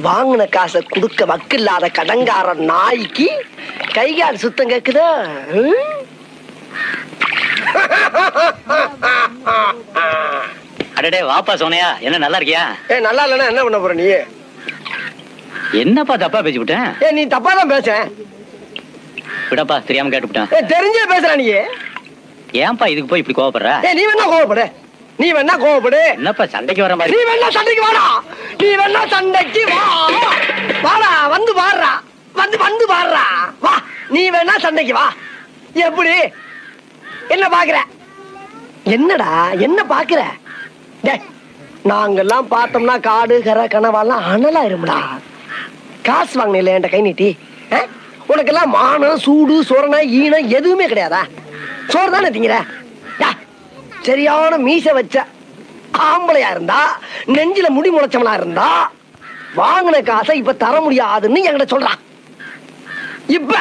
வாங்கின காசை கொடுக்க வக்கில்லாத கடங்கார நாய்க்கு கைகால் சுத்தம் கேக்குதா? அடடே வாப்பா சோனையா, என்ன நல்லா இருக்கியா? நல்லா இல்லன்னா என்ன பண்ண போற நீ? என்னப்பா தப்பா பேசிவிட்டேன்? நீ தப்பா தான் பேச. விடப்பா, தெரியாம கேட்டுவிட்டேன். தெரிஞ்சே பேசுற நீ. ஏன்பா இதுக்கு போய் இப்படி கோவப்படுற? நீ வேணா கோவப்படு, நீ வேணா கோவப்படு. என்னப்பா சண்டைக்கு வர மாதிரி? நீ வேணா சண்டைக்கு வாடா, நீ வேணா சண்டைக்கு வா. வாடா, வந்து பாடுறா, வந்து பாடுறா, வா. நீ வேணா சண்டைக்கு வா. எப்படி என்ன பாக்குற? என்னடா என்ன பாக்குற? நாங்கெல்லாம் பார்த்தோம்னா காடு கரை கனவாலாம் அனலாயிரும்டா. காசு வாங்கின என்கிட்ட கை நீட்டி. உனக்கெல்லாம் மானம் சூடு சொரணை ஈனம் எதுவுமே கிடையாதா? சோறு தானே திங்கிற? சரியான மீச வச்ச ஆம்பளையா இருந்தா, நெஞ்சில முடி முளைச்சவனா இருந்தா, வாங்கின காசை இப்ப தர முடியாதுன்னு என்கிட்ட சொல்றான். இப்ப